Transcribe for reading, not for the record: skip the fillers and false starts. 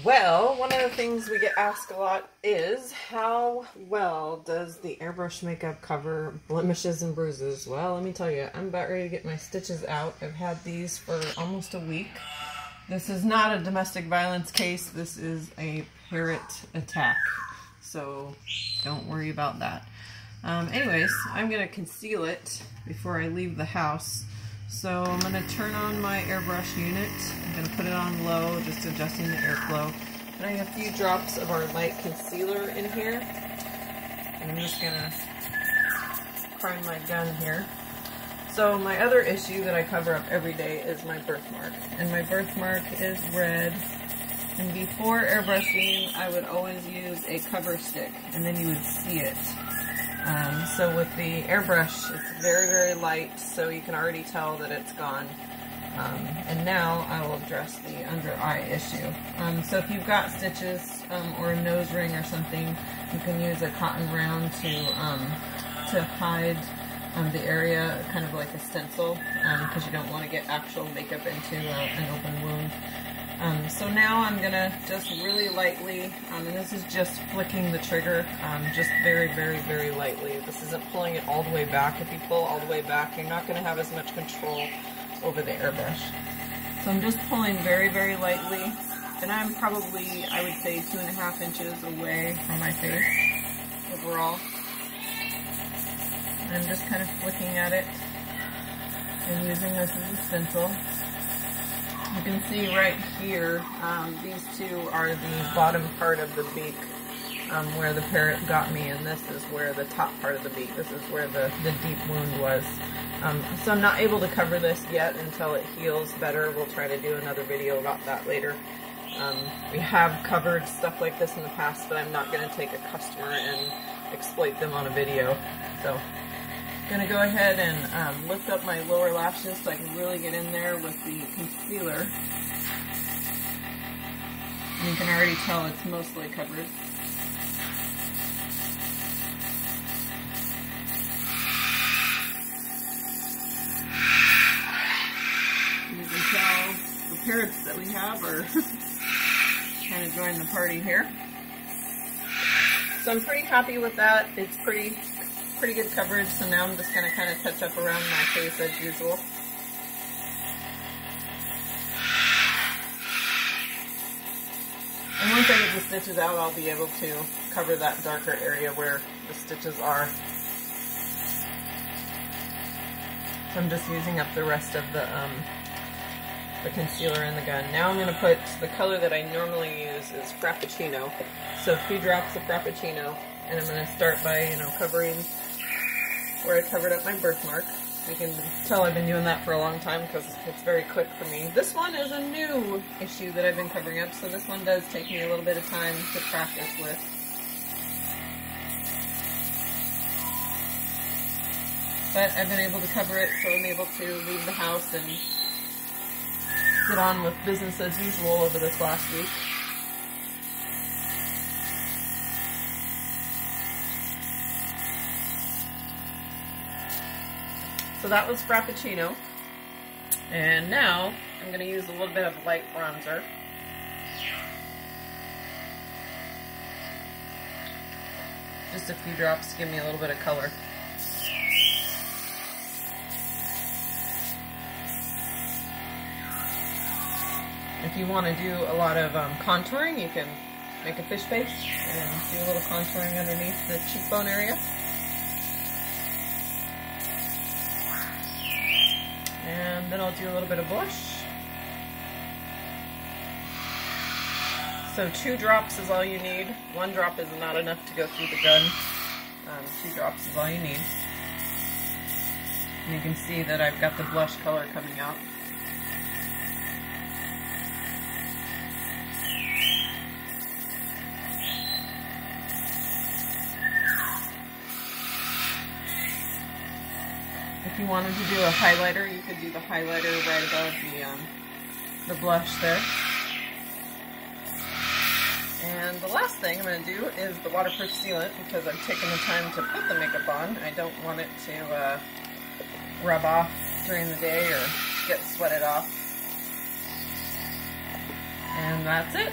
Well, one of the things we get asked a lot is how well does the airbrush makeup cover blemishes and bruises? Well, let me tell you, I'm about ready to get my stitches out. I've had these for almost a week. This is not a domestic violence case. This is a parrot attack. So don't worry about that. Anyways, I'm going to conceal it before I leave the house. So I'm going to turn on my airbrush unit. I'm going to put it on low, just adjusting the airflow. Putting a few drops of our light concealer in here. And I'm just going to prime my gun here. So my other issue that I cover up every day is my birthmark. And my birthmark is red. And before airbrushing, I would always use a cover stick, and then you would see it. So with the airbrush, it's very, very light, so you can already tell that it's gone. And now I will address the under eye issue. So if you've got stitches or a nose ring or something, you can use a cotton round to hide the area, kind of like a stencil, because you don't want to get actual makeup into an open wound. So now I'm going to just really lightly, and this is just flicking the trigger, just very, very, very lightly. This isn't pulling it all the way back. If you pull all the way back, you're not going to have as much control over the airbrush. So I'm just pulling very, very lightly, and I'm probably, I would say, 2.5 inches away from my face overall. I'm just kind of flicking at it and using this as a stencil. You can see right here, these two are the bottom part of the beak where the parrot got me, and this is where the top part of the beak, this is where the deep wound was. So I'm not able to cover this yet until it heals better. We'll try to do another video about that later. We have covered stuff like this in the past, but I'm not going to take a customer and exploit them on a video. So I'm going to go ahead and lift up my lower lashes so I can really get in there with the concealer. And you can already tell it's mostly covered. You can tell the parrots that we have are trying to join the party here. So I'm pretty happy with that. It's pretty good coverage, so now I'm just going to kind of touch up around my face as usual. And once I get the stitches out, I'll be able to cover that darker area where the stitches are. So I'm just using up the rest of the concealer in the gun. Now I'm going to put, the color that I normally use is Frappuccino. So a few drops of Frappuccino, and I'm going to start by, covering where I covered up my birthmark. You can tell I've been doing that for a long time because it's very quick for me. This one is a new issue that I've been covering up, so this one does take me a little bit of time to practice with. But I've been able to cover it, so I'm able to leave the house and get on with business as usual over this last week. So that was Frappuccino, and now I'm going to use a little bit of light bronzer. Just a few drops to give me a little bit of color. If you want to do a lot of contouring, you can make a fish face and do a little contouring underneath the cheekbone area. And then I'll do a little bit of blush. So 2 drops is all you need. 1 drop is not enough to go through the gun. 2 drops is all you need. And you can see that I've got the blush color coming out. If you wanted to do a highlighter, you could do the highlighter right above the blush there. And the last thing I'm going to do is the waterproof sealant, because I've taken the time to put the makeup on. I don't want it to rub off during the day or get sweated off. And that's it.